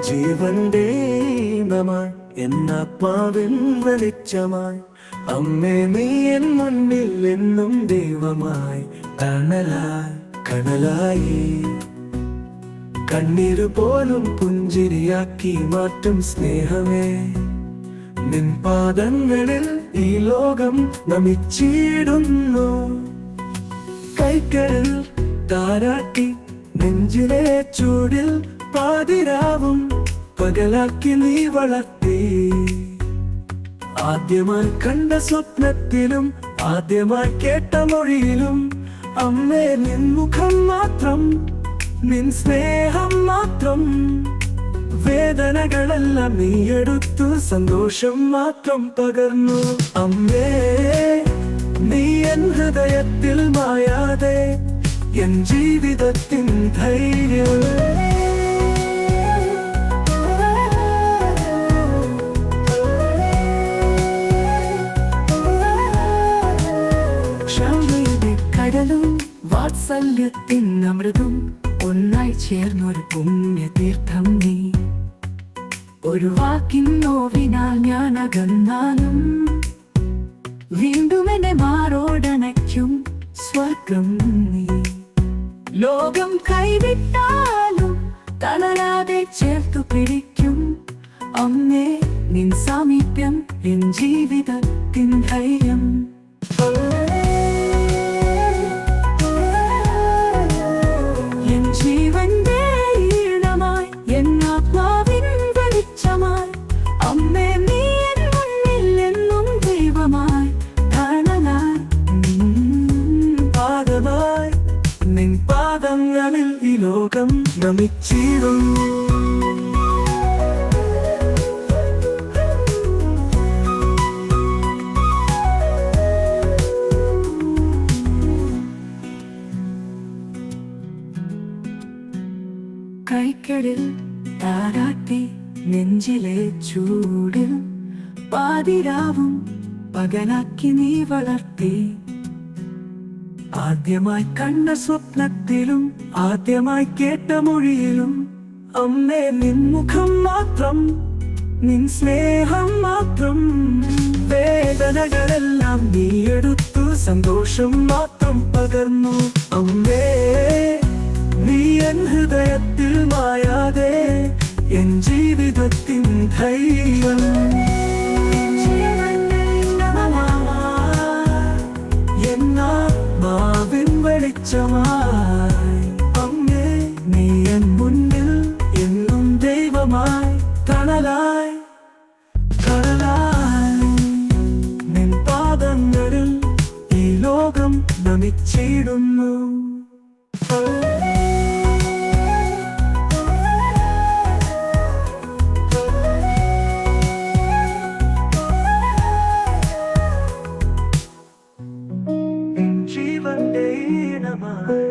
ജീവന്റെ ഈണമായി എന്നാത്മാവിൻ വെളിച്ചമായി അമ്മേ നീ എൻ മുന്നിൽ എന്നും ദൈവമായി തണലായി കടലായി കണ്ണീര് പോലും പുഞ്ചിരിയാക്കി മാറ്റും സ്നേഹമേ നിൻ പാദങ്ങളിൽ ഈ ലോകം നമിച്ചിടുന്നു കൈകളിൽ താരാട്ടി നെഞ്ചിലെ ചൂടിൽ പാതിരാവും പകലാക്കി നീ വളർത്തി ആദ്യമായി കണ്ട സ്വപ്നത്തിലും ആദ്യമായി കേട്ട മൊഴിയിലും അമ്മേ നിൻ മുഖം മാത്രം നിൻ സ്നേഹം മാത്രം വേദനകളെല്ലാം നീ എടുത്തു സന്തോഷം മാത്രം പകർന്നു അമ്മേ നീ എൻ ഹൃദയത്തിൽ മായാതെ എൻ ജീവിതത്തിൻ ധൈര്യം കടലും വാത്സല്യത്തിൻ അമൃതും ഒന്നായി ചേർന്നൊരു പുണ്യതീർത്ഥം നീ ഒരു വാക്കിൻ നോവിനാൽ ഞാൻ അകന്നാലും വീണ്ടും എന്നെ മാറോടണയ്ക്കും സ്വർഗം നീ ലോകം കൈവിട്ടാലും തളരാതെ ചേർത്തു പിടിക്കും അമ്മേ നിൻ സാമീപ്യം എൻ ജീവിതത്തിൻ ധൈര്യം നിൻ പാദങ്ങളിൽ ഈ ലോകം നമിച്ചിടുന്നു കൈകളിൽ താരാട്ടി നെഞ്ചിലെ ചൂടിൽ പാതിരാവും പകലാക്കി നീ വളർത്തി ആദ്യമായി കണ്ട സ്വപ്നത്തിലും ആദ്യമായി കേട്ട മൊഴിയിലും അമ്മേ നിൻ മുഖം മാത്രം നിൻ സ്നേഹം മാത്രം വേദനകളെല്ലാം നീ എടുത്തു സന്തോഷം മാത്രം പകർന്നു അമ്മേ നീ എൻ ഹൃദയത്തിൽ മായാതെ എൻ ജീവിതത്തിൻ ധൈര്യം വെളിച്ചമായി അമ്മേ നീ എൻ മുന്നിൽ എന്നും ദൈവമായി തണലായി കടലായി നിൻ പാദങ്ങളിൽ ഈ ലോകം നമിച്ചിടുന്നു ജീവന്റെ ഈണമായി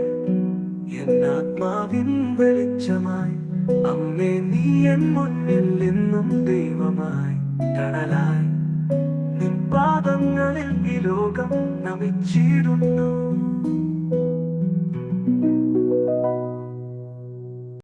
എന്നാത്മാവിൻ വെളിച്ചമായി അമ്മേ നീ എൻ മുന്നിൽ എന്നും ദൈവമായി തണലായി നിൻ പാദങ്ങളിൽ ഈ ലോകം നമിച്ചിടുന്നു